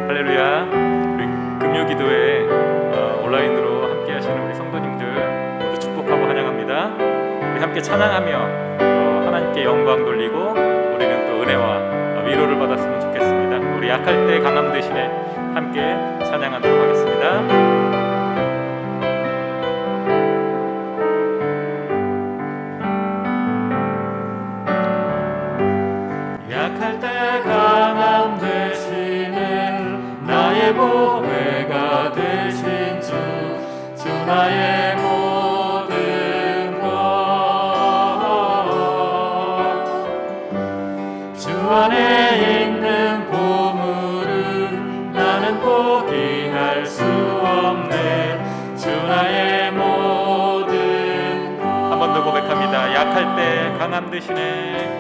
할렐루야. 우리 금요기도에 온라인으로 함께 하시는 우리 성도님들 모두 축복하고 환영합니다. 우리 함께 찬양하며 하나님께 영광 돌리고 우리는 또 은혜와 위로를 받았으면 좋겠습니다. 우리 약할 때 강함 대신에 함께 찬양하도록 하겠습니다. 약할 때 강함 되시네 나의 보배가 되신 주 나의 모든 것 주 안에 있는 보물은 나는 포기할 수 없네 주 나의 모든 것 한 번 더 고백합니다. 약할 때 강함 대신에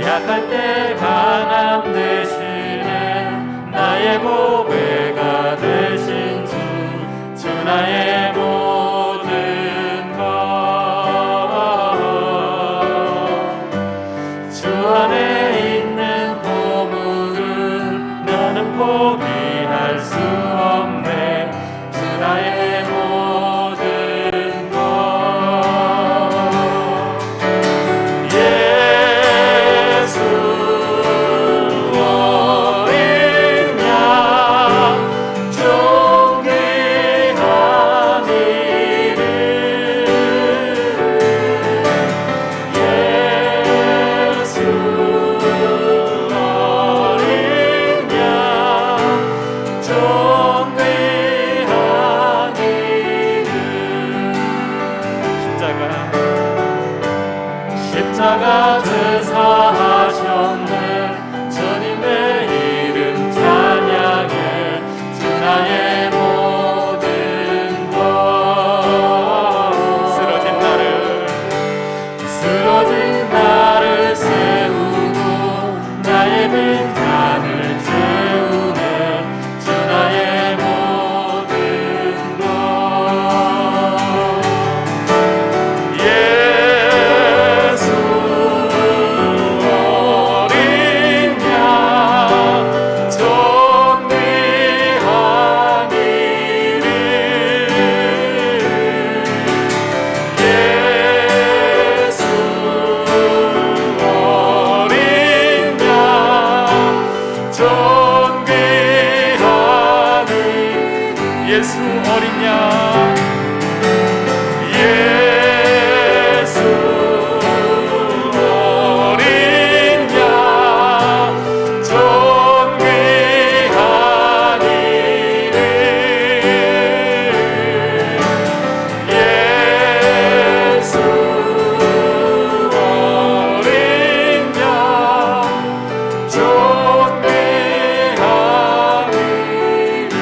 약할 때 강함 대신에 나의 보배가 되신 주 나의 모든 것 주 안에 있는 보물을 나는 포기할 수 없네 주 나의 모든 것 십자가 제사하셨네 주님의 이름 찬양해 주 나의 모든 것 쓰러진 나를 세우고 나의 빈잔을 채우네 주 나의 모든 것 예수 어린 양 예수 어린 양 존귀한 이름 예수 어린 양 존귀한 이름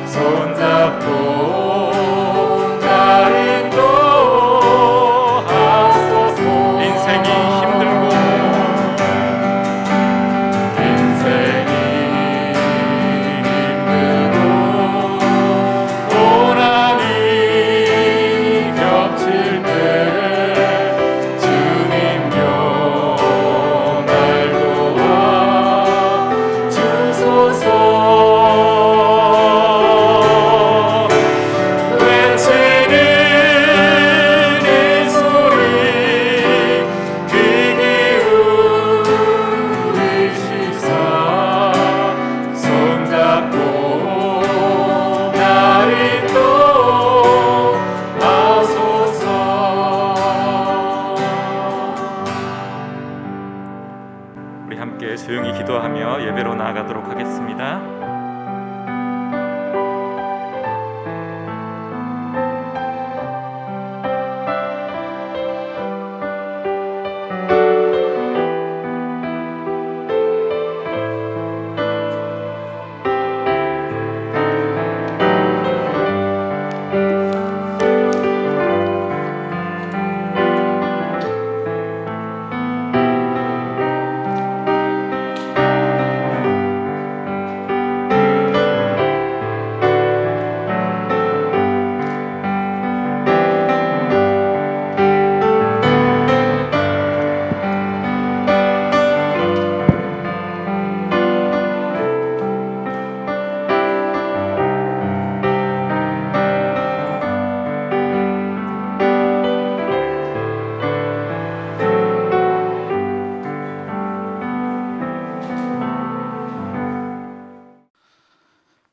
손잡고 나 인도하소서. 인생이 힘들고 고난이 겹칠 때 주님 날 도와 주소서. 외치는 이 소리 귀 기울이시사 손잡고 날 인도하소서. 우리 함께 조용히 기도하며 예배로 나아가도록 하겠습니다.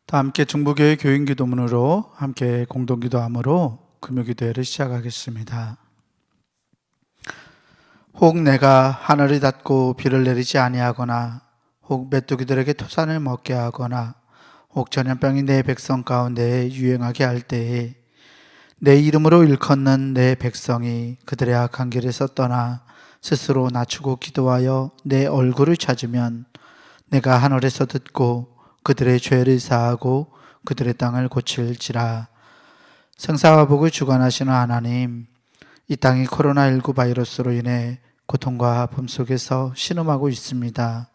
다 함께 중부교회 교인기도문으로 함께 공동기도함으로 금요기도회를 시작하겠습니다. 혹 내가 하늘이 닫고 비를 내리지 아니하거나 혹 메뚜기들에게 토산을 먹게 하거나 혹 전염병이 내 백성 가운데에 유행하게 할 때에 내 이름으로 일컫는 내 백성이 그들의 악한 길에서 떠나 스스로 낮추고 기도하여 내 얼굴을 찾으면 내가 하늘에서 듣고 그들의 죄를 사하고 그들의 땅을 고칠지라. 생사와 복을 주관하시는 하나님, 이 땅이 코로나19 바이러스로 인해 고통과 아픔 속에서 신음하고 있습니다.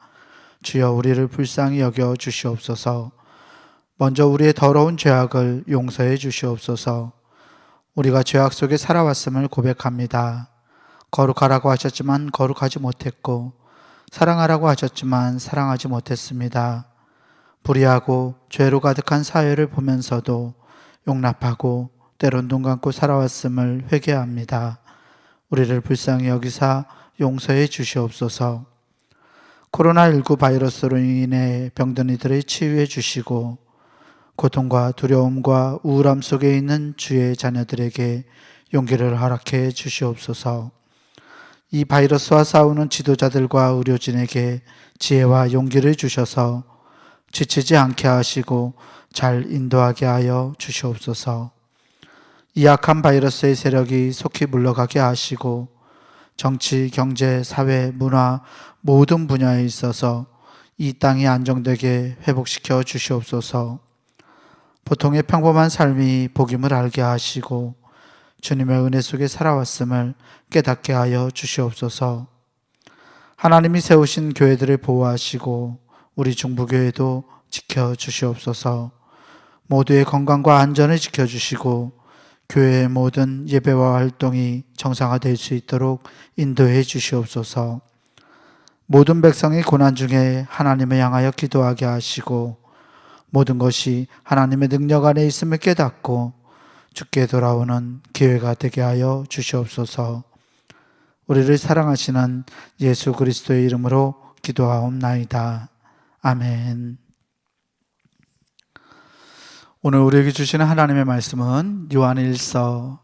주여 우리를 불쌍히 여겨 주시옵소서. 먼저 우리의 더러운 죄악을 용서해 주시옵소서. 우리가 죄악 속에 살아왔음을 고백합니다. 거룩하라고 하셨지만 거룩하지 못했고 사랑하라고 하셨지만 사랑하지 못했습니다. 불의하고 죄로 가득한 사회를 보면서도 용납하고 때론 눈 감고 살아왔음을 회개합니다. 우리를 불쌍히 여기사 용서해 주시옵소서. 코로나19 바이러스로 인해 병든 이들을 치유해 주시고 고통과 두려움과 우울함 속에 있는 주의 자녀들에게 용기를 허락해 주시옵소서. 이 바이러스와 싸우는 지도자들과 의료진에게 지혜와 용기를 주셔서 지치지 않게 하시고 잘 인도하게 하여 주시옵소서. 이 악한 바이러스의 세력이 속히 물러가게 하시고 정치, 경제, 사회, 문화 모든 분야에 있어서 이 땅이 안정되게 회복시켜 주시옵소서. 보통의 평범한 삶이 복임을 알게 하시고 주님의 은혜 속에 살아왔음을 깨닫게 하여 주시옵소서. 하나님이 세우신 교회들을 보호하시고 우리 중부교회도 지켜주시옵소서. 모두의 건강과 안전을 지켜주시고 교회의 모든 예배와 활동이 정상화될 수 있도록 인도해 주시옵소서. 모든 백성이 고난 중에 하나님을 향하여 기도하게 하시고 모든 것이 하나님의 능력 안에 있음을 깨닫고 주께 돌아오는 기회가 되게 하여 주시옵소서. 우리를 사랑하시는 예수 그리스도의 이름으로 기도하옵나이다. 아멘. 오늘 우리에게 주시는 하나님의 말씀은 요한일서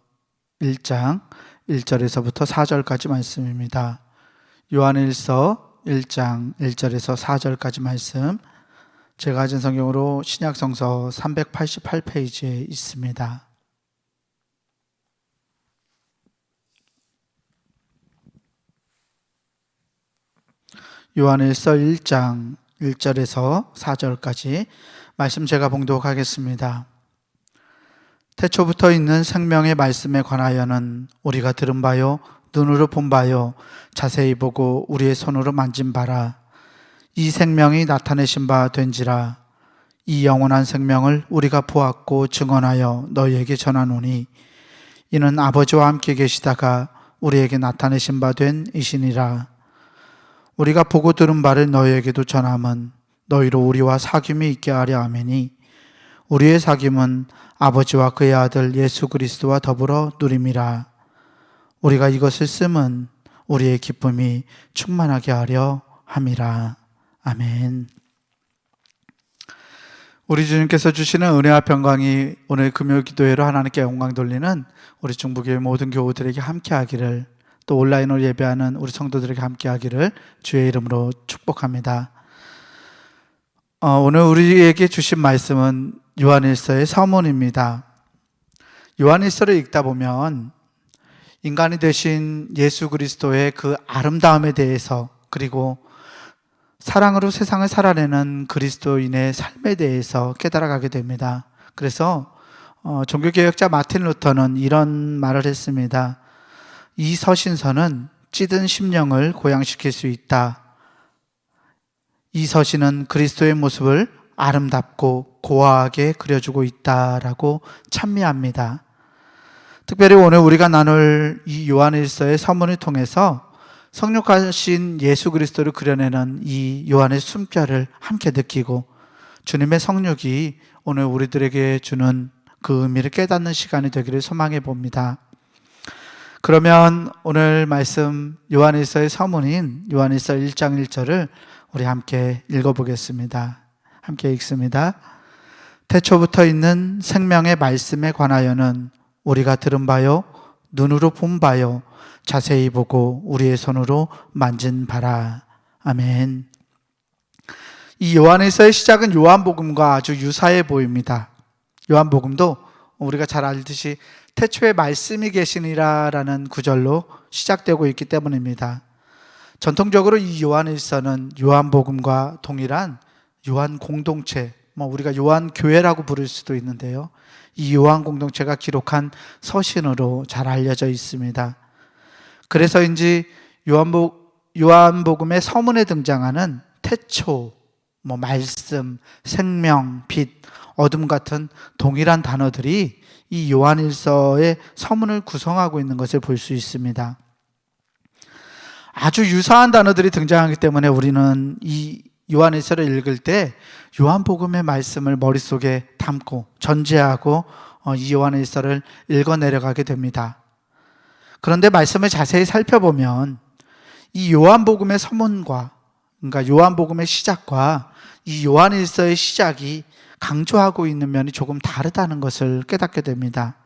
1장 1절에서부터 4절까지 말씀입니다. 요한일서 1장 1절에서 4절까지 말씀, 제가 가진 성경으로 신약성서 388페이지에 있습니다. 요한일서 1장 1절에서 4절까지 말씀 제가 봉독하겠습니다. 태초부터 있는 생명의 말씀에 관하여는 우리가 들은 바요, 눈으로 본 바요, 자세히 보고 우리의 손으로 만진 바라. 이 생명이 나타내신 바 된지라. 이 영원한 생명을 우리가 보았고 증언하여 너희에게 전하노니 이는 아버지와 함께 계시다가 우리에게 나타내신 바 된 이시니라. 우리가 보고 들은 바를 너희에게도 전함은 너희로 우리와 사귐이 있게 하려 함이니 우리의 사귐은 아버지와 그의 아들 예수 그리스도와 더불어 누림이라. 우리가 이것을 쓰면 우리의 기쁨이 충만하게 하려 함이라. 아멘. 우리 주님께서 주시는 은혜와 평강이 오늘 금요 기도회로 하나님께 영광 돌리는 우리 중부교회 모든 교우들에게 함께하기를, 또 온라인으로 예배하는 우리 성도들에게 함께하기를 주의 이름으로 축복합니다. 오늘 우리에게 주신 말씀은 요한일서의 서문입니다. 요한일서를 읽다 보면 인간이 되신 예수 그리스도의 그 아름다움에 대해서, 그리고 사랑으로 세상을 살아내는 그리스도인의 삶에 대해서 깨달아가게 됩니다. 그래서 종교개혁자 마틴 루터는 이런 말을 했습니다. 이 서신서는 찌든 심령을 고양시킬 수 있다. 이 서신은 그리스도의 모습을 아름답고 고화하게 그려주고 있다라고 찬미합니다. 특별히 오늘 우리가 나눌 이 요한일서의 서문을 통해서 성육하신 예수 그리스도를 그려내는 이 요한의 숨결을 함께 느끼고 주님의 성육이 오늘 우리들에게 주는 그 의미를 깨닫는 시간이 되기를 소망해 봅니다. 그러면 오늘 말씀 요한일서의 서문인 요한일서 1장 1절을 우리 함께 읽어보겠습니다. 함께 읽습니다. 태초부터 있는 생명의 말씀에 관하여는 우리가 들은 바요, 눈으로 본 바요, 자세히 보고 우리의 손으로 만진 바라. 아멘. 이 요한일서의 시작은 요한복음과 아주 유사해 보입니다. 요한복음도 우리가 잘 알듯이 태초에 말씀이 계시니라라는 구절로 시작되고 있기 때문입니다. 전통적으로 이 요한일서는 요한복음과 동일한 요한 공동체, 우리가 요한 교회라고 부를 수도 있는데요, 이 요한 공동체가 기록한 서신으로 잘 알려져 있습니다. 그래서인지 요한복음의 서문에 등장하는 태초, 말씀, 생명, 빛, 어둠 같은 동일한 단어들이 이 요한일서의 서문을 구성하고 있는 것을 볼 수 있습니다. 아주 유사한 단어들이 등장하기 때문에 우리는 이 요한일서를 읽을 때 요한복음의 말씀을 머릿속에 담고 전제하고 이 요한일서를 읽어내려가게 됩니다. 그런데 말씀을 자세히 살펴보면 이 요한복음의 서문과, 그러니까 요한복음의 시작과 이 요한일서의 시작이 강조하고 있는 면이 조금 다르다는 것을 깨닫게 됩니다.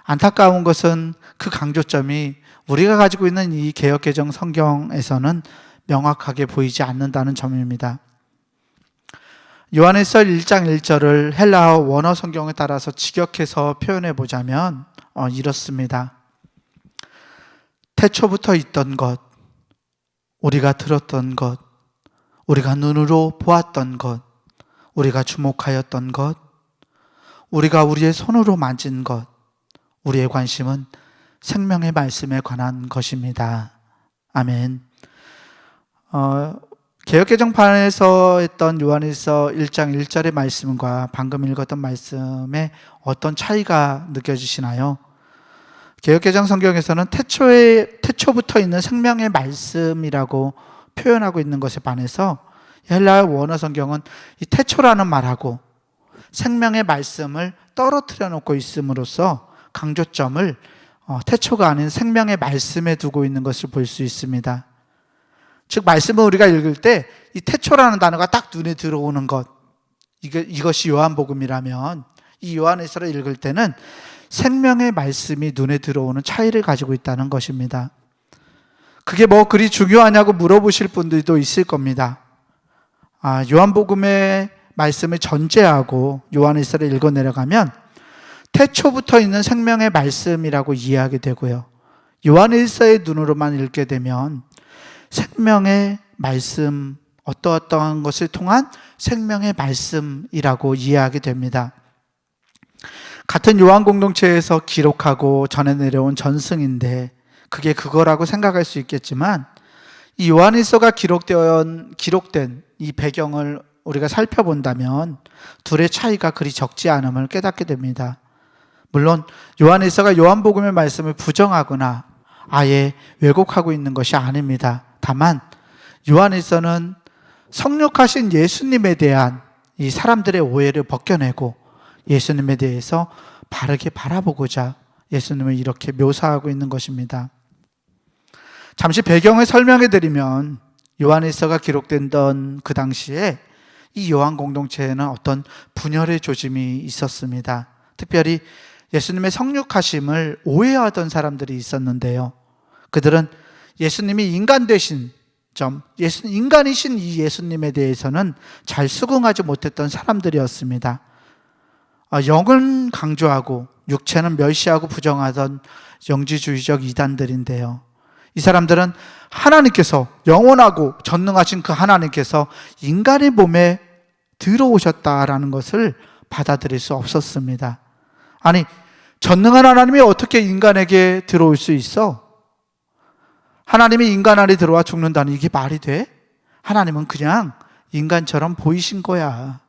안타까운 것은 그 강조점이 우리가 가지고 있는 이 개역개정 성경에서는 명확하게 보이지 않는다는 점입니다. 요한일서 1장 1절을 헬라어 원어 성경에 따라서 직역해서 표현해 보자면 이렇습니다. 태초부터 있던 것, 우리가 들었던 것, 우리가 눈으로 보았던 것, 우리가 주목하였던 것, 우리가 우리의 손으로 만진 것, 우리의 관심은 생명의 말씀에 관한 것입니다. 아멘. 개역개정판에서 했던 요한일서 1장 1절의 말씀과 방금 읽었던 말씀에 어떤 차이가 느껴지시나요? 개역개정 성경에서는 태초부터 있는 생명의 말씀이라고 표현하고 있는 것에 반해서 헬라어 원어 성경은 이 태초라는 말하고 생명의 말씀을 떨어뜨려 놓고 있음으로써 강조점을 태초가 아닌 생명의 말씀에 두고 있는 것을 볼 수 있습니다. 즉 말씀을 우리가 읽을 때 이 태초라는 단어가 딱 눈에 들어오는 것, 이것이 요한복음이라면 이 요한일서를 읽을 때는 생명의 말씀이 눈에 들어오는 차이를 가지고 있다는 것입니다. 그게 그리 중요하냐고 물어보실 분들도 있을 겁니다. 요한복음의 말씀을 전제하고 요한일서를 읽어 내려가면 태초부터 있는 생명의 말씀이라고 이해하게 되고요, 요한일서의 눈으로만 읽게 되면 생명의 말씀 어떠어떠한 것을 통한 생명의 말씀이라고 이해하게 됩니다. 같은 요한 공동체에서 기록하고 전해 내려온 전승인데 그게 그거라고 생각할 수 있겠지만 이 요한일서가 기록된 이 배경을 우리가 살펴본다면 둘의 차이가 그리 적지 않음을 깨닫게 됩니다. 물론 요한일서가 요한복음의 말씀을 부정하거나 아예 왜곡하고 있는 것이 아닙니다. 다만 요한일서는 성육하신 예수님에 대한 이 사람들의 오해를 벗겨내고 예수님에 대해서 바르게 바라보고자 예수님을 이렇게 묘사하고 있는 것입니다. 잠시 배경을 설명해 드리면 요한일서가 기록된던 그 당시에 이 요한 공동체에는 어떤 분열의 조짐이 있었습니다. 특별히 예수님의 성육하심을 오해하던 사람들이 있었는데요. 그들은 예수님이 인간 되신 인간이신 이 예수님에 대해서는 잘 수긍하지 못했던 사람들이었습니다. 영은 강조하고 육체는 멸시하고 부정하던 영지주의적 이단들인데요. 이 사람들은 하나님께서 영원하고 전능하신 그 하나님께서 인간의 몸에 들어오셨다라는 것을 받아들일 수 없었습니다. 아니, 전능한 하나님이 어떻게 인간에게 들어올 수 있어? 하나님이 인간 안에 들어와 죽는다니 이게 말이 돼? 하나님은 그냥 인간처럼 보이신 거야.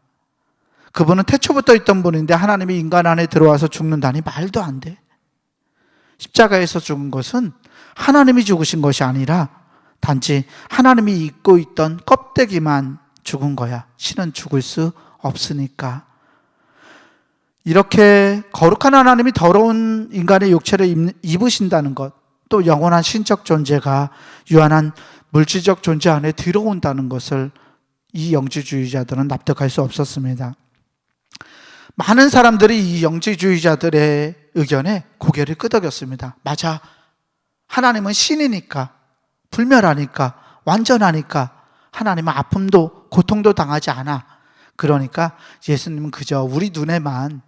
그분은 태초부터 있던 분인데 하나님이 인간 안에 들어와서 죽는다니 말도 안 돼. 십자가에서 죽은 것은 하나님이 죽으신 것이 아니라 단지 하나님이 입고 있던 껍데기만 죽은 거야. 신은 죽을 수 없으니까. 이렇게 거룩한 하나님이 더러운 인간의 육체를 입으신다는 것, 또 영원한 신적 존재가 유한한 물질적 존재 안에 들어온다는 것을 이 영지주의자들은 납득할 수 없었습니다. 많은 사람들이 이 영지주의자들의 의견에 고개를 끄덕였습니다. 맞아. 하나님은 신이니까, 불멸하니까, 완전하니까 하나님은 아픔도 고통도 당하지 않아. 그러니까 예수님은 그저 우리 눈에만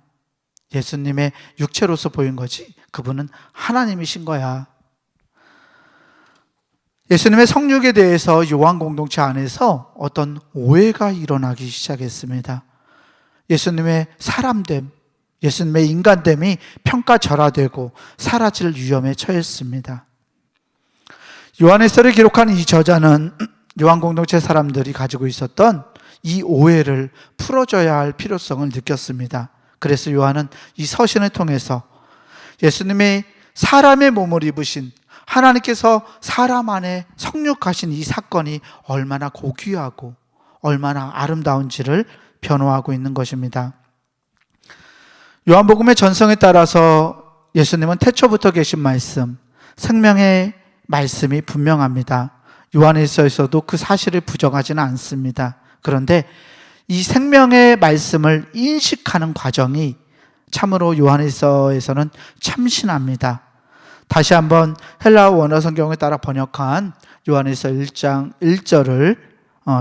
예수님의 육체로서 보인 거지 그분은 하나님이신 거야. 예수님의 성육에 대해서 요한 공동체 안에서 어떤 오해가 일어나기 시작했습니다. 예수님의 사람됨, 예수님의 인간됨이 평가절하되고 사라질 위험에 처했습니다. 요한일서를 기록한 이 저자는 요한 공동체 사람들이 가지고 있었던 이 오해를 풀어줘야 할 필요성을 느꼈습니다. 그래서 요한은 이 서신을 통해서 예수님이 사람의 몸을 입으신 하나님께서 사람 안에 성육하신 이 사건이 얼마나 고귀하고 얼마나 아름다운지를 변호하고 있는 것입니다. 요한복음의 전성에 따라서 예수님은 태초부터 계신 말씀, 생명의 말씀이 분명합니다. 요한일서에서도 그 사실을 부정하지는 않습니다. 그런데 이 생명의 말씀을 인식하는 과정이 참으로 요한일서에서는 참신합니다. 다시 한번 헬라어 원어 성경을 따라 번역한 요한일서 1장 1절을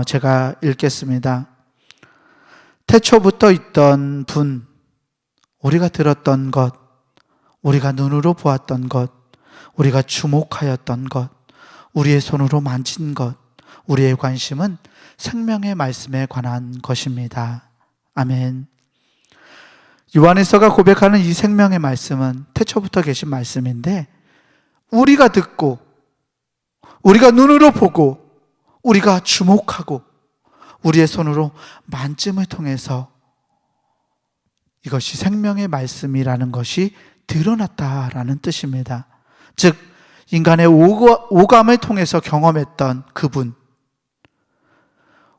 제가 읽겠습니다. 태초부터 있던 분, 우리가 들었던 것, 우리가 눈으로 보았던 것, 우리가 주목하였던 것, 우리의 손으로 만진 것, 우리의 관심은 생명의 말씀에 관한 것입니다. 아멘. 요한일서가 고백하는 이 생명의 말씀은 태초부터 계신 말씀인데 우리가 듣고 우리가 눈으로 보고 우리가 주목하고 우리의 손으로 만짐을 통해서 이것이 생명의 말씀이라는 것이 드러났다라는 뜻입니다. 즉 인간의 오감을 통해서 경험했던 그분,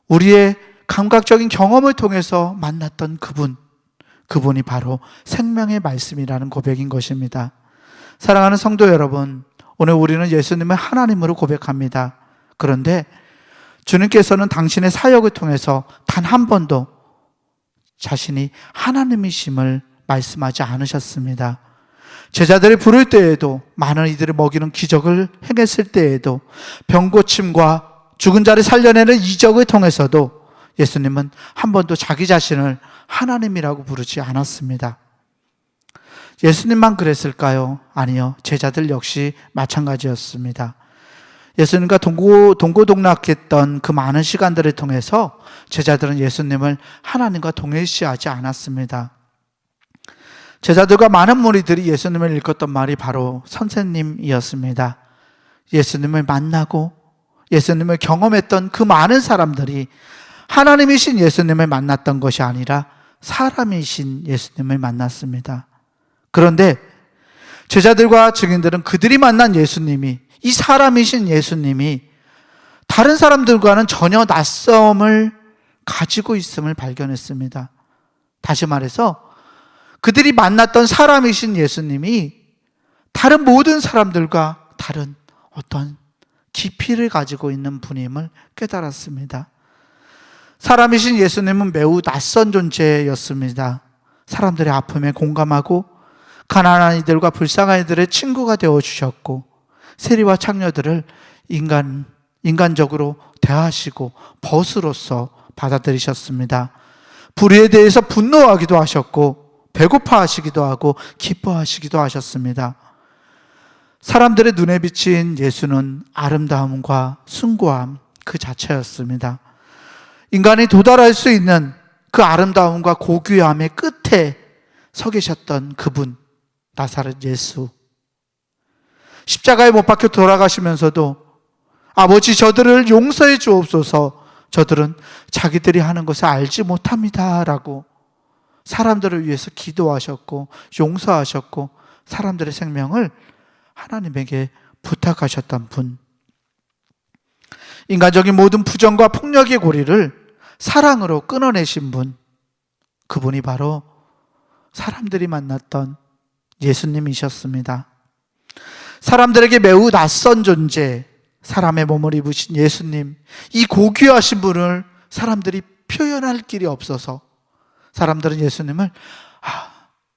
우리의 감각적인 경험을 통해서 만났던 그분이 바로 생명의 말씀이라는 고백인 것입니다. 사랑하는 성도 여러분, 오늘 우리는 예수님을 하나님으로 고백합니다. 그런데 주님께서는 당신의 사역을 통해서 단 한 번도 자신이 하나님이심을 말씀하지 않으셨습니다. 제자들을 부를 때에도, 많은 이들을 먹이는 기적을 행했을 때에도, 병고침과 죽은 자를 살려내는 이적을 통해서도 예수님은 한 번도 자기 자신을 하나님이라고 부르지 않았습니다. 예수님만 그랬을까요? 아니요. 제자들 역시 마찬가지였습니다. 예수님과 동고동락했던 그 많은 시간들을 통해서 제자들은 예수님을 하나님과 동일시하지 않았습니다. 제자들과 많은 무리들이 예수님을 일컫던 말이 바로 선생님이었습니다. 예수님을 만나고 예수님을 경험했던 그 많은 사람들이 하나님이신 예수님을 만났던 것이 아니라 사람이신 예수님을 만났습니다. 그런데 제자들과 증인들은 그들이 만난 예수님이, 이 사람이신 예수님이 다른 사람들과는 전혀 낯섦을 가지고 있음을 발견했습니다. 다시 말해서 그들이 만났던 사람이신 예수님이 다른 모든 사람들과 다른 어떤 깊이를 가지고 있는 분임을 깨달았습니다. 사람이신 예수님은 매우 낯선 존재였습니다. 사람들의 아픔에 공감하고 가난한 이들과 불쌍한 이들의 친구가 되어주셨고, 세리와 창녀들을 인간적으로 대하시고 벗으로서 받아들이셨습니다. 불의에 대해서 분노하기도 하셨고 배고파하시기도 하고 기뻐하시기도 하셨습니다. 사람들의 눈에 비친 예수는 아름다움과 숭고함 그 자체였습니다. 인간이 도달할 수 있는 그 아름다움과 고귀함의 끝에 서 계셨던 그분, 나사렛 예수. 십자가에 못 박혀 돌아가시면서도 아버지, 저들을 용서해 주옵소서, 저들은 자기들이 하는 것을 알지 못합니다 라고 사람들을 위해서 기도하셨고 용서하셨고 사람들의 생명을 하나님에게 부탁하셨던 분, 인간적인 모든 부정과 폭력의 고리를 사랑으로 끊어내신 분, 그분이 바로 사람들이 만났던 예수님이셨습니다. 사람들에게 매우 낯선 존재, 사람의 몸을 입으신 예수님, 이 고귀하신 분을 사람들이 표현할 길이 없어서 사람들은 예수님을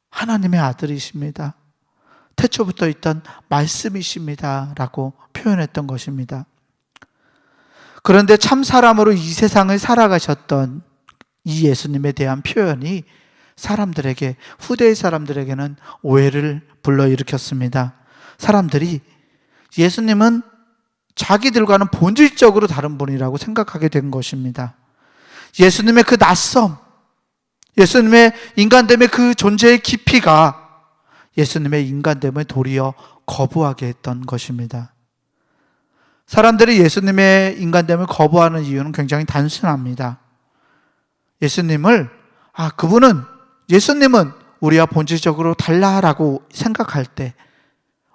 하나님의 아들이십니다, 태초부터 있던 말씀이십니다 라고 표현했던 것입니다. 그런데 참 사람으로 이 세상을 살아가셨던 이 예수님에 대한 표현이 사람들에게, 후대의 사람들에게는 오해를 불러일으켰습니다. 사람들이 예수님은 자기들과는 본질적으로 다른 분이라고 생각하게 된 것입니다. 예수님의 그 낯섦, 예수님의 인간됨의 그 존재의 깊이가 예수님의 인간됨을 도리어 거부하게 했던 것입니다. 사람들이 예수님의 인간됨을 거부하는 이유는 굉장히 단순합니다. 예수님은 우리와 본질적으로 달라라고 생각할 때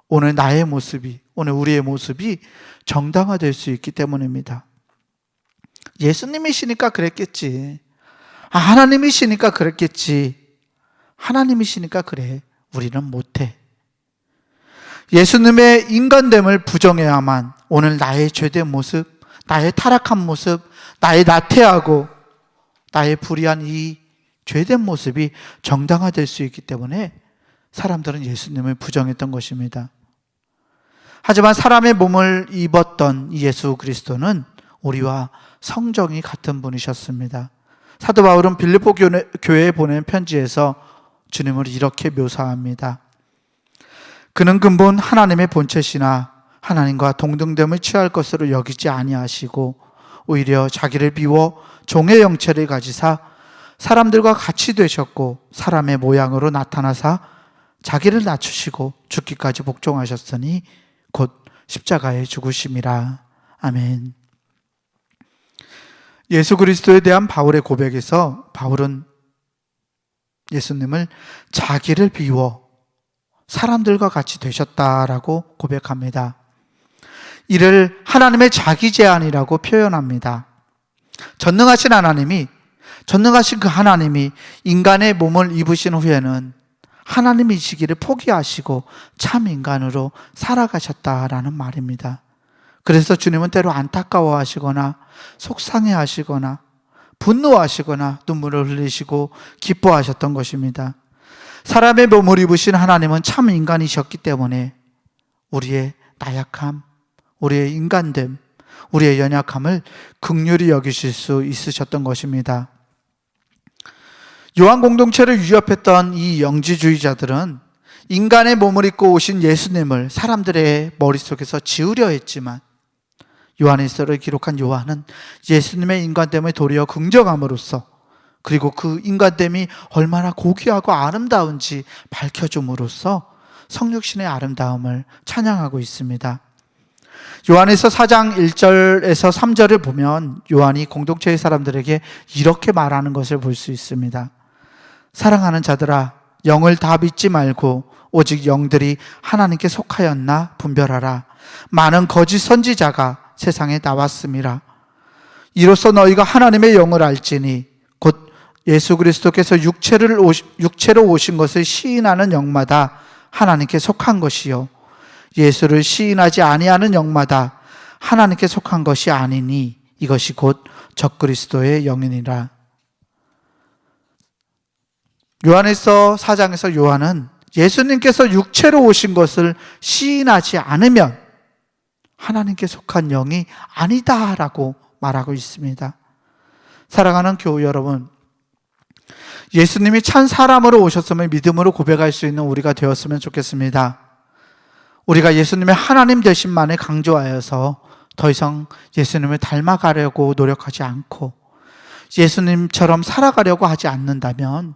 오늘 나의 모습이, 오늘 우리의 모습이 정당화될 수 있기 때문입니다. 예수님이시니까 그랬겠지. 하나님이시니까 그랬겠지. 하나님이시니까 그래. 우리는 못해. 예수님의 인간됨을 부정해야만 오늘 나의 죄된 모습, 나의 타락한 모습, 나의 나태하고 나의 불의한 이 죄된 모습이 정당화될 수 있기 때문에 사람들은 예수님을 부정했던 것입니다. 하지만 사람의 몸을 입었던 예수 그리스도는 우리와 성정이 같은 분이셨습니다. 사도 바울은 빌립보 교회에 보낸 편지에서 주님을 이렇게 묘사합니다. 그는 근본 하나님의 본체시나 하나님과 동등됨을 취할 것으로 여기지 아니하시고 오히려 자기를 비워 종의 형체를 가지사 사람들과 같이 되셨고 사람의 모양으로 나타나사 자기를 낮추시고 죽기까지 복종하셨으니 곧 십자가에 죽으심이라. 아멘. 예수 그리스도에 대한 바울의 고백에서 바울은 예수님을 자기를 비워 사람들과 같이 되셨다라고 고백합니다. 이를 하나님의 자기 제한이라고 표현합니다. 전능하신 그 하나님이 인간의 몸을 입으신 후에는 하나님이시기를 포기하시고 참 인간으로 살아가셨다라는 말입니다. 그래서 주님은 때로 안타까워하시거나 속상해하시거나 분노하시거나 눈물을 흘리시고 기뻐하셨던 것입니다. 사람의 몸을 입으신 하나님은 참 인간이셨기 때문에 우리의 나약함, 우리의 인간됨, 우리의 연약함을 긍휼히 여기실 수 있으셨던 것입니다. 요한 공동체를 위협했던 이 영지주의자들은 인간의 몸을 입고 오신 예수님을 사람들의 머릿속에서 지우려 했지만 요한일서를 기록한 요한은 예수님의 인간됨을 도리어 긍정함으로써, 그리고 그 인간됨이 얼마나 고귀하고 아름다운지 밝혀줌으로써 성육신의 아름다움을 찬양하고 있습니다. 요한일서 4장 1절에서 3절을 보면 요한이 공동체의 사람들에게 이렇게 말하는 것을 볼 수 있습니다. 사랑하는 자들아, 영을 다 믿지 말고 오직 영들이 하나님께 속하였나 분별하라. 많은 거짓 선지자가 세상에 나왔음이라. 이로써 너희가 하나님의 영을 알지니 곧 예수 그리스도께서 육체로 오신 것을 시인하는 영마다 하나님께 속한 것이요, 예수를 시인하지 아니하는 영마다 하나님께 속한 것이 아니니 이것이 곧 적그리스도의 영이니라. 요한일서 4장에서 요한은 예수님께서 육체로 오신 것을 시인하지 않으면 하나님께 속한 영이 아니다라고 말하고 있습니다. 사랑하는 교우 여러분, 예수님이 참 사람으로 오셨음을 믿음으로 고백할 수 있는 우리가 되었으면 좋겠습니다. 우리가 예수님의 하나님 되심만을 강조하여서 더 이상 예수님을 닮아가려고 노력하지 않고 예수님처럼 살아가려고 하지 않는다면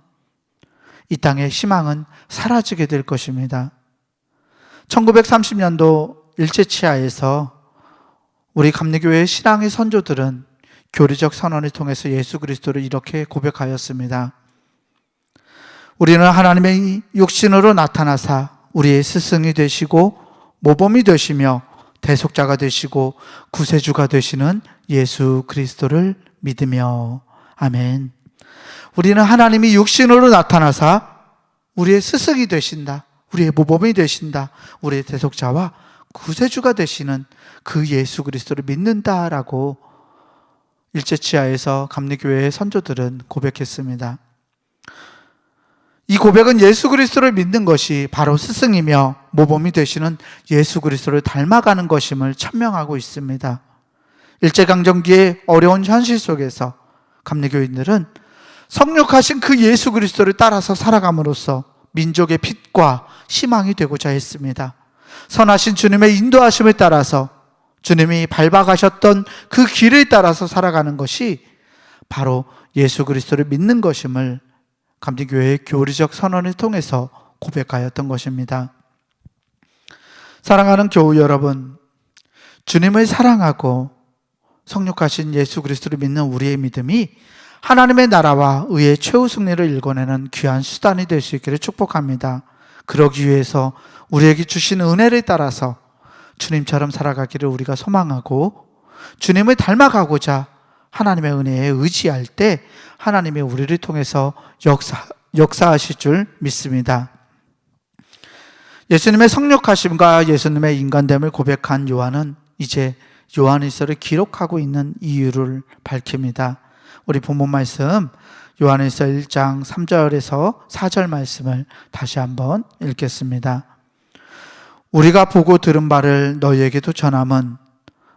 이 땅의 희망은 사라지게 될 것입니다. 1930년도 일제치하에서 우리 감리교회의 신앙의 선조들은 교리적 선언을 통해서 예수 그리스도를 이렇게 고백하였습니다. 우리는 하나님의 육신으로 나타나사 우리의 스승이 되시고 모범이 되시며 대속자가 되시고 구세주가 되시는 예수 그리스도를 믿으며. 아멘. 우리는 하나님이 육신으로 나타나사 우리의 스승이 되신다, 우리의 모범이 되신다, 우리의 대속자와 구세주가 되시는 그 예수 그리스도를 믿는다라고 일제치하에서 감리교회의 선조들은 고백했습니다. 이 고백은 예수 그리스도를 믿는 것이 바로 스승이며 모범이 되시는 예수 그리스도를 닮아가는 것임을 천명하고 있습니다. 일제강점기의 어려운 현실 속에서 감리교인들은 성육하신 그 예수 그리스도를 따라서 살아감으로써 민족의 빛과 희망이 되고자 했습니다. 선하신 주님의 인도하심을 따라서 주님이 밟아가셨던 그 길을 따라서 살아가는 것이 바로 예수 그리스도를 믿는 것임을 감리교회의 교리적 선언을 통해서 고백하였던 것입니다. 사랑하는 교우 여러분, 주님을 사랑하고 성육하신 예수 그리스도를 믿는 우리의 믿음이 하나님의 나라와 의의 최후 승리를 일궈내는 귀한 수단이 될 수 있기를 축복합니다. 그러기 위해서 우리에게 주신 은혜를 따라서 주님처럼 살아가기를 우리가 소망하고 주님을 닮아가고자 하나님의 은혜에 의지할 때 하나님이 우리를 통해서 역사하실 줄 믿습니다. 예수님의 성육하심과 예수님의 인간됨을 고백한 요한은 이제 요한일서를 기록하고 있는 이유를 밝힙니다. 우리 본문 말씀 요한일서 1장 3절에서 4절 말씀을 다시 한번 읽겠습니다. 우리가 보고 들은 바를 너희에게도 전함은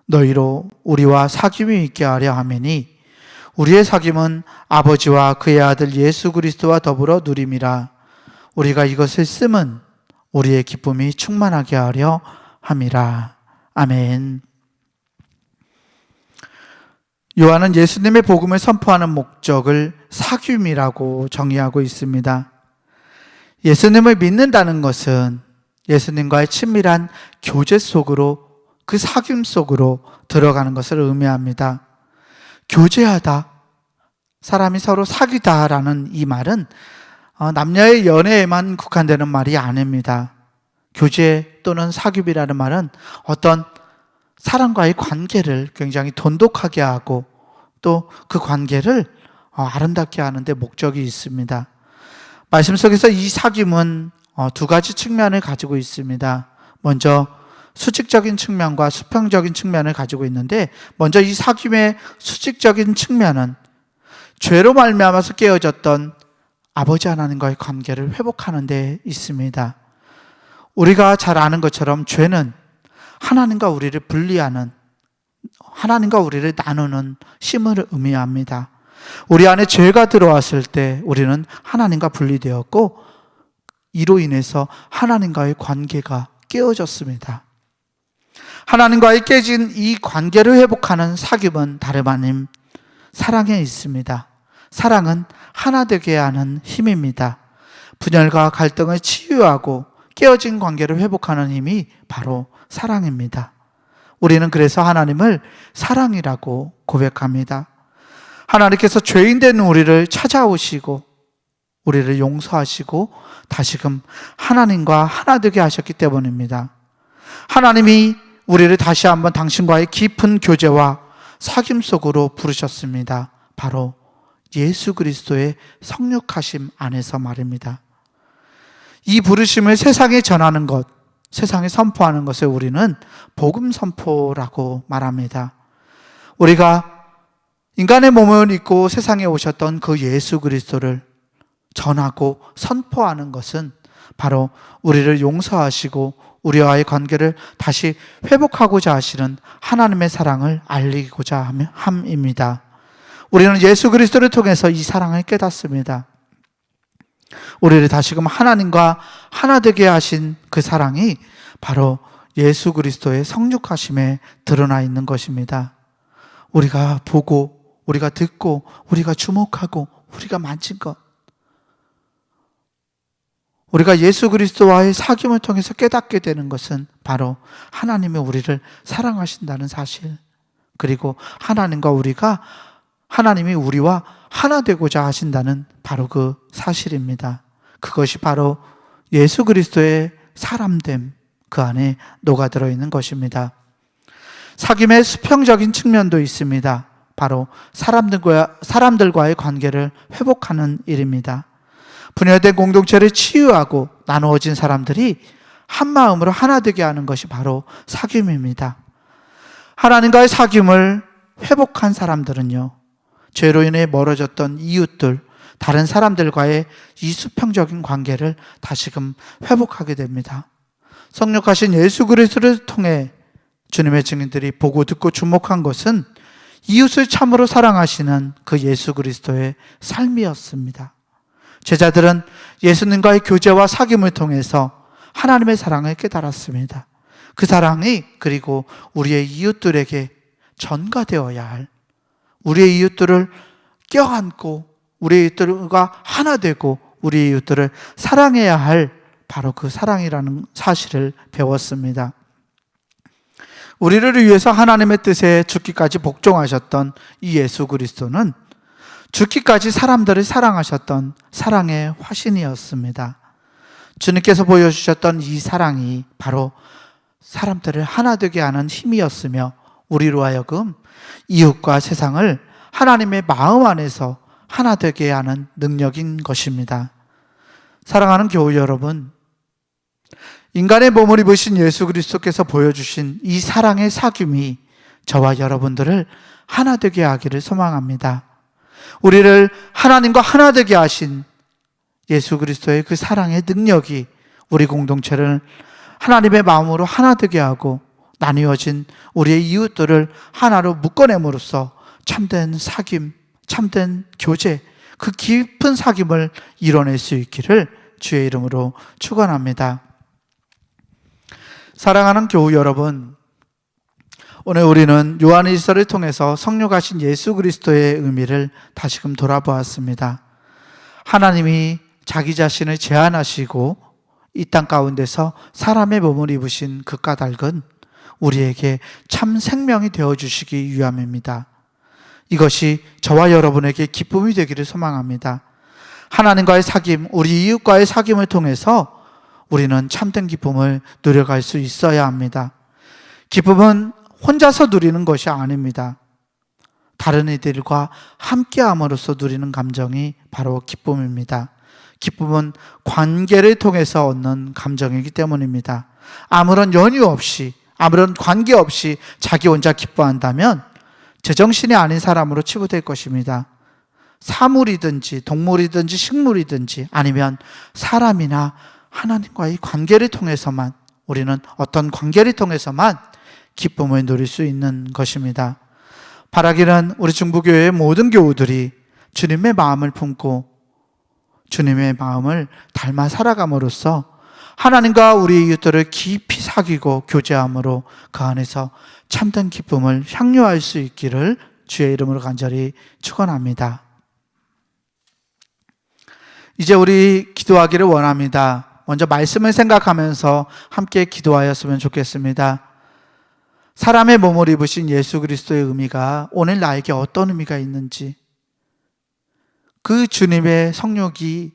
너희로 우리와 사귐이 있게 하려 함이니 우리의 사귐은 아버지와 그의 아들 예수 그리스도와 더불어 누림이라. 우리가 이것을 쓰면 우리의 기쁨이 충만하게 하려 함이라. 아멘. 요한은 예수님의 복음을 선포하는 목적을 사귐이라고 정의하고 있습니다. 예수님을 믿는다는 것은 예수님과의 친밀한 교제 속으로, 그 사귐 속으로 들어가는 것을 의미합니다. 교제하다, 사람이 서로 사귀다라는 이 말은 남녀의 연애에만 국한되는 말이 아닙니다. 교제 또는 사귐이라는 말은 어떤 사람과의 관계를 굉장히 돈독하게 하고 또 그 관계를 아름답게 하는 데 목적이 있습니다. 말씀 속에서 이 사귐은 두 가지 측면을 가지고 있습니다. 먼저 수직적인 측면과 수평적인 측면을 가지고 있는데, 먼저 이 사귐의 수직적인 측면은 죄로 말미암아서 깨어졌던 아버지 하나님과의 관계를 회복하는 데 있습니다. 우리가 잘 아는 것처럼 죄는 하나님과 우리를 분리하는, 하나님과 우리를 나누는 힘을 의미합니다. 우리 안에 죄가 들어왔을 때 우리는 하나님과 분리되었고 이로 인해서 하나님과의 관계가 깨어졌습니다. 하나님과의 깨진 이 관계를 회복하는 사귐은 다름 아닌 사랑에 있습니다. 사랑은 하나 되게 하는 힘입니다. 분열과 갈등을 치유하고 깨어진 관계를 회복하는 힘이 바로 사랑입니다. 우리는 그래서 하나님을 사랑이라고 고백합니다. 하나님께서 죄인된 우리를 찾아오시고 우리를 용서하시고 다시금 하나님과 하나 되게 하셨기 때문입니다. 하나님이 우리를 다시 한번 당신과의 깊은 교제와 사귐 속으로 부르셨습니다. 바로 예수 그리스도의 성육하심 안에서 말입니다. 이 부르심을 세상에 전하는 것, 세상에 선포하는 것을 우리는 복음 선포라고 말합니다. 우리가 인간의 몸을 입고 세상에 오셨던 그 예수 그리스도를 전하고 선포하는 것은 바로 우리를 용서하시고 우리와의 관계를 다시 회복하고자 하시는 하나님의 사랑을 알리고자 함입니다. 우리는 예수 그리스도를 통해서 이 사랑을 깨닫습니다. 우리를 다시금 하나님과 하나 되게 하신 그 사랑이 바로 예수 그리스도의 성육하심에 드러나 있는 것입니다. 우리가 보고, 우리가 듣고, 우리가 주목하고, 우리가 만진 것, 우리가 예수 그리스도와의 사귐을 통해서 깨닫게 되는 것은 바로 하나님이 우리를 사랑하신다는 사실, 그리고 하나님이 우리와 하나 되고자 하신다는 바로 그 사실입니다. 그것이 바로 예수 그리스도의 사람됨, 그 안에 녹아들어 있는 것입니다. 사귐의 수평적인 측면도 있습니다. 바로 사람들과의 관계를 회복하는 일입니다. 분열된 공동체를 치유하고 나누어진 사람들이 한 마음으로 하나 되게 하는 것이 바로 사귐입니다. 하나님과의 사귐을 회복한 사람들은요, 죄로 인해 멀어졌던 이웃들, 다른 사람들과의 이 수평적인 관계를 다시금 회복하게 됩니다. 성육하신 예수 그리스도를 통해 주님의 증인들이 보고 듣고 주목한 것은 이웃을 참으로 사랑하시는 그 예수 그리스도의 삶이었습니다. 제자들은 예수님과의 교제와 사귐을 통해서 하나님의 사랑을 깨달았습니다. 그 사랑이 그리고 우리의 이웃들에게 전가되어야 할, 우리의 이웃들을 껴안고 우리의 이웃들과 하나 되고 우리의 이웃들을 사랑해야 할 바로 그 사랑이라는 사실을 배웠습니다. 우리를 위해서 하나님의 뜻에 죽기까지 복종하셨던 이 예수 그리스도는 죽기까지 사람들을 사랑하셨던 사랑의 화신이었습니다. 주님께서 보여주셨던 이 사랑이 바로 사람들을 하나 되게 하는 힘이었으며 우리로 하여금 이웃과 세상을 하나님의 마음 안에서 하나 되게 하는 능력인 것입니다. 사랑하는 교우 여러분, 인간의 몸을 입으신 예수 그리스도께서 보여주신 이 사랑의 사귐이 저와 여러분들을 하나 되게 하기를 소망합니다. 우리를 하나님과 하나 되게 하신 예수 그리스도의 그 사랑의 능력이 우리 공동체를 하나님의 마음으로 하나 되게 하고 나뉘어진 우리의 이웃들을 하나로 묶어냄으로써 참된 사귐, 참된 교제, 그 깊은 사귐을 이뤄낼 수 있기를 주의 이름으로 축원합니다. 사랑하는 교우 여러분, 오늘 우리는 요한일서를 통해서 성육하신 예수 그리스도의 의미를 다시금 돌아보았습니다. 하나님이 자기 자신을 제한하시고 이 땅 가운데서 사람의 몸을 입으신 그 까닭은 우리에게 참 생명이 되어주시기 위함입니다. 이것이 저와 여러분에게 기쁨이 되기를 소망합니다. 하나님과의 사귐, 우리 이웃과의 사귐을 통해서 우리는 참된 기쁨을 누려갈 수 있어야 합니다. 기쁨은 혼자서 누리는 것이 아닙니다. 다른 이들과 함께함으로써 누리는 감정이 바로 기쁨입니다. 기쁨은 관계를 통해서 얻는 감정이기 때문입니다. 아무런 연유 없이, 아무런 관계 없이 자기 혼자 기뻐한다면 제정신이 아닌 사람으로 치부될 것입니다. 사물이든지 동물이든지 식물이든지 아니면 사람이나 하나님과의 관계를 통해서만, 우리는 어떤 관계를 통해서만 기쁨을 누릴 수 있는 것입니다. 바라기는 우리 중부교회의 모든 교우들이 주님의 마음을 품고 주님의 마음을 닮아 살아감으로써 하나님과 우리 이웃들을 깊이 사귀고 교제함으로 그 안에서 참된 기쁨을 향유할 수 있기를 주의 이름으로 간절히 축원합니다. 이제 우리 기도하기를 원합니다. 먼저 말씀을 생각하면서 함께 기도하였으면 좋겠습니다. 사람의 몸을 입으신 예수 그리스도의 의미가 오늘 나에게 어떤 의미가 있는지, 그 주님의 성령이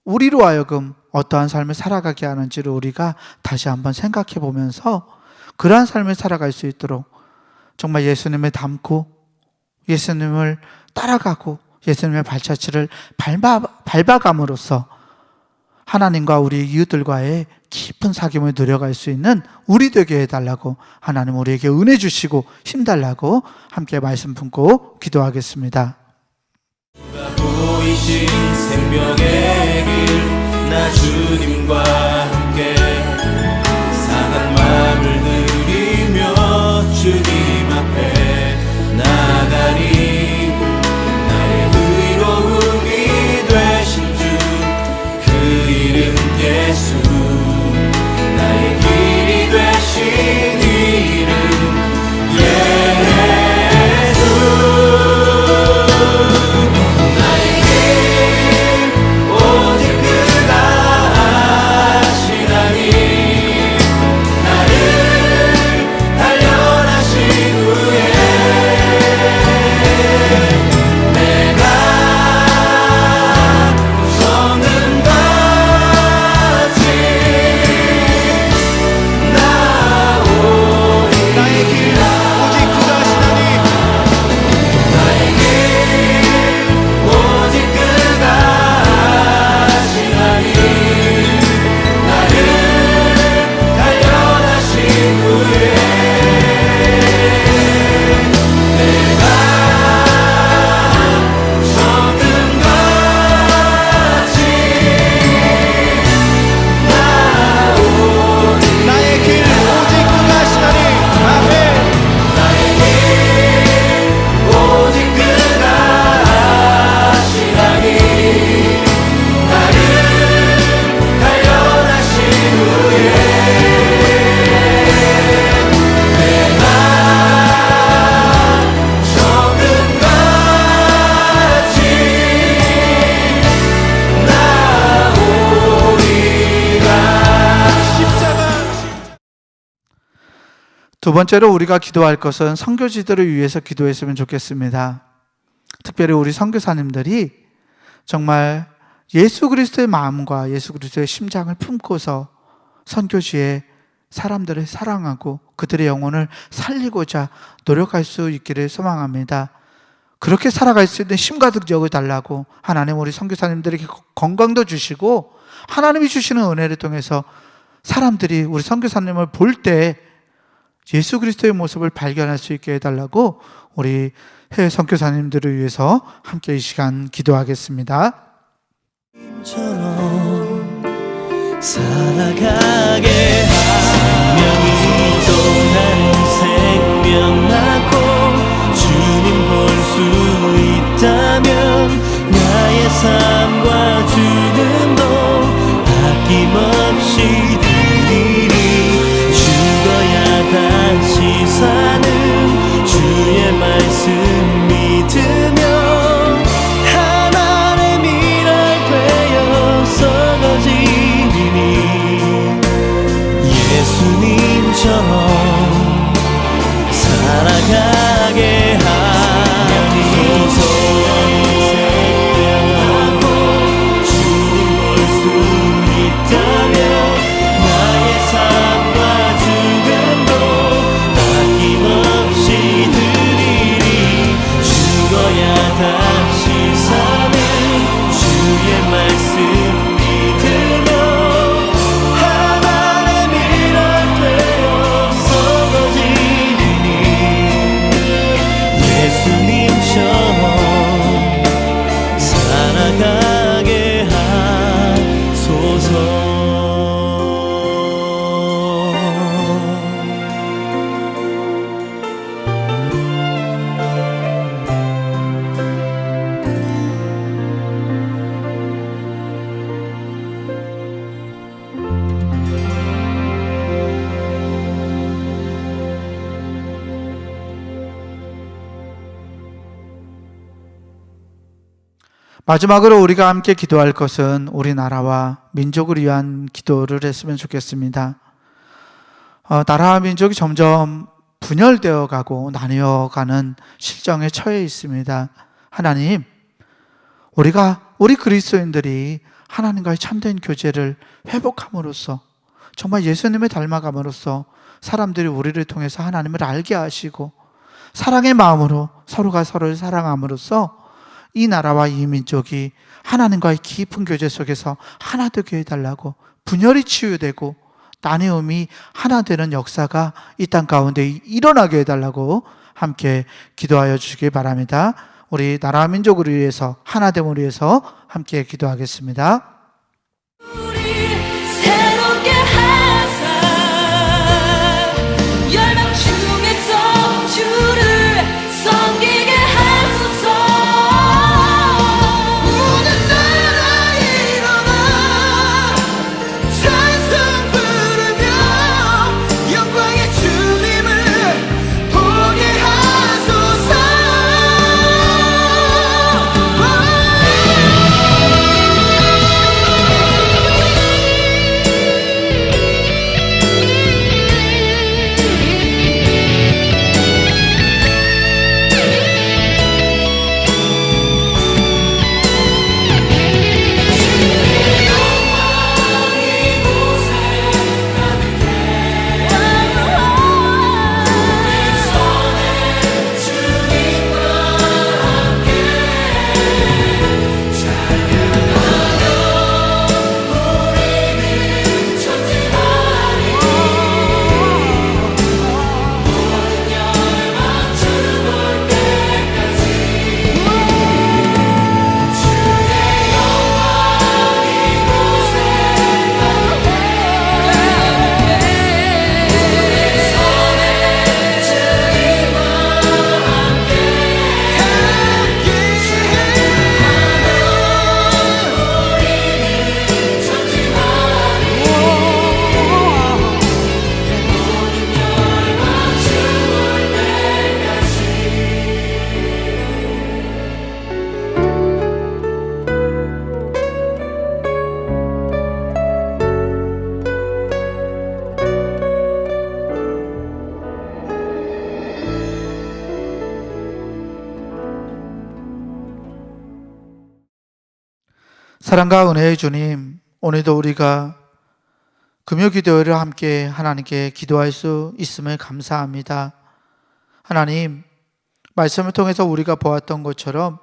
우리로 하여금 어떠한 삶을 살아가게 하는지를 우리가 다시 한번 생각해 보면서 그러한 삶을 살아갈 수 있도록 정말 예수님을 닮고 예수님을 따라가고 예수님의 발자취를 밟아감으로써 하나님과 우리 이웃들과의 깊은 사귐을 누려갈 수 있는 우리 되게 해달라고, 하나님 우리에게 은혜 주시고 힘달라고 함께 말씀 품고 기도하겠습니다. 보이신 생명의 길 나 주님과 함께 상한 마음을 들이며 주님 앞에 나가리. 나의 의로움이 되신 주 그 이름 예수, 나의 길이 되신 이름 예수. 나의 길 오직 그가 아시나니. 나를 단련하신 후에 내가 걷는 것이 나오리. 나의 길 오직 그가 아시나니. 나의 길 오직 그가 아시나니. 나를 단련하신 후에 내가 적은 것이 나오리. 나의 길 오직 그가 아시나니. 아멘. 나의 길 오직 그가 아시나니. 나를 단련하신 후에 내가 적은 것이 나오리라. 두 번째로 우리가 기도할 것은 선교지들을 위해서 기도했으면 좋겠습니다. 특별히 우리 선교사님들이 정말 예수 그리스도의 마음과 예수 그리스도의 심장을 품고서 선교지에 사람들을 사랑하고 그들의 영혼을 살리고자 노력할 수 있기를 소망합니다. 그렇게 살아갈 수 있는 힘과 능력을 달라고 하나님 우리 선교사님들에게 건강도 주시고 하나님이 주시는 은혜를 통해서 사람들이 우리 선교사님을 볼 때 예수 그리스도의 모습을 발견할 수 있게 해달라고 우리 해외 선교사님들을 위해서 함께 이 시간 기도하겠습니다. 처럼 살아가게 생명이 또 다른 생명 낳고 주님 볼 수 있다면 나의 삶과 죽음도 아낌없이 드리리. 죽어야 다시 사는 주의 말씀 믿으며 하나의 미랄 되어 썩어지리니. 예수님처럼 살아가게 하소서. 생명하고 주님 볼 수 있다면 나의 삶과 죽음도 아낌없이 드리리. 죽어야 다시 사는 주의 말씀 믿으며 하나의 미랄 되어 썩어지리니. 예수님처럼 살아가게 하소서. 마지막으로 우리가 함께 기도할 것은 우리나라와 민족을 위한 기도를 했으면 좋겠습니다. 나라와 민족이 점점 분열되어 가고 나뉘어가는 실정에 처해 있습니다. 하나님, 우리 그리스도인들이 하나님과의 참된 교제를 회복함으로써, 정말 예수님을 닮아감으로써 사람들이 우리를 통해서 하나님을 알게 하시고 사랑의 마음으로 서로가 서로를 사랑함으로써 이 나라와 이 민족이 하나님과의 깊은 교제 속에서 하나 되게 해달라고, 분열이 치유되고 나뉘음이 하나 되는 역사가 이 땅 가운데 일어나게 해달라고 함께 기도하여 주시기 바랍니다. 우리 나라와 민족을 위해서, 하나됨을 위해서 함께 기도하겠습니다. 새롭게 하사 열방 중에서 주를 섬기게 하소서. 모든 나라 일어나 찬송 부르며 영광의 주님을 보게 하소서. 사랑과 은혜의 주님, 오늘도 우리가 금요기도회를 함께 하나님께 기도할 수 있음을 감사합니다. 하나님, 말씀을 통해서 우리가 보았던 것처럼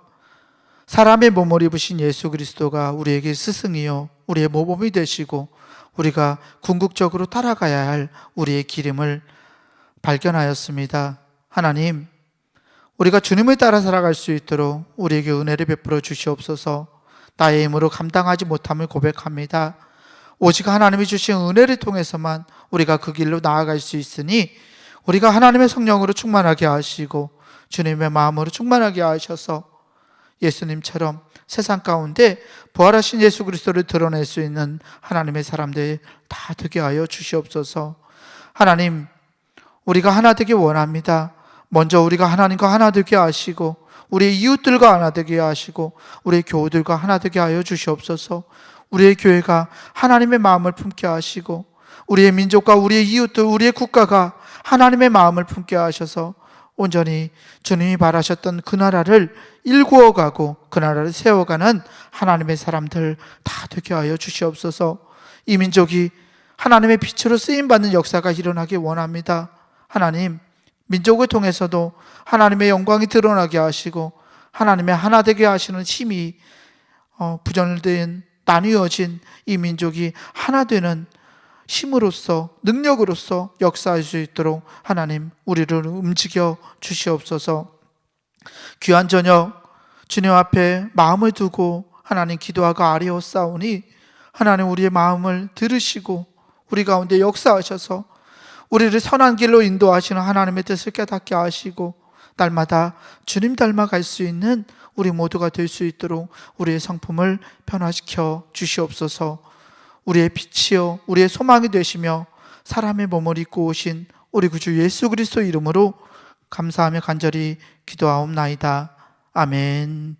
사람의 몸을 입으신 예수 그리스도가 우리에게 스승이요 우리의 모범이 되시고 우리가 궁극적으로 따라가야 할 우리의 기름을 발견하였습니다. 하나님, 우리가 주님을 따라 살아갈 수 있도록 우리에게 은혜를 베풀어 주시옵소서. 나의 힘으로 감당하지 못함을 고백합니다. 오직 하나님이 주신 은혜를 통해서만 우리가 그 길로 나아갈 수 있으니 우리가 하나님의 성령으로 충만하게 하시고 주님의 마음으로 충만하게 하셔서 예수님처럼 세상 가운데 부활하신 예수 그리스도를 드러낼 수 있는 하나님의 사람들 다 되게 하여 주시옵소서. 하나님, 우리가 하나 되기 원합니다. 먼저 우리가 하나님과 하나 되게 하시고 우리의 이웃들과 하나 되게 하시고 우리의 교우들과 하나 되게 하여 주시옵소서. 우리의 교회가 하나님의 마음을 품게 하시고 우리의 민족과 우리의 이웃들, 우리의 국가가 하나님의 마음을 품게 하셔서 온전히 주님이 바라셨던 그 나라를 일구어가고 그 나라를 세워가는 하나님의 사람들 다 되게 하여 주시옵소서. 이 민족이 하나님의 빛으로 쓰임받는 역사가 일어나기 원합니다. 하나님, 민족을 통해서도 하나님의 영광이 드러나게 하시고 하나님의 하나 되게 하시는 힘이 부전된 나뉘어진 이 민족이 하나 되는 힘으로써 능력으로서 역사할 수 있도록 하나님 우리를 움직여 주시옵소서. 귀한 저녁 주님 앞에 마음을 두고 하나님 기도하고 아뢰었사오니 하나님 우리의 마음을 들으시고 우리 가운데 역사하셔서 우리를 선한 길로 인도하시는 하나님의 뜻을 깨닫게 하시고 날마다 주님 닮아갈 수 있는 우리 모두가 될 수 있도록 우리의 성품을 변화시켜 주시옵소서. 우리의 빛이요 우리의 소망이 되시며 사람의 몸을 입고 오신 우리 구주 예수 그리스도 이름으로 감사하며 간절히 기도하옵나이다. 아멘.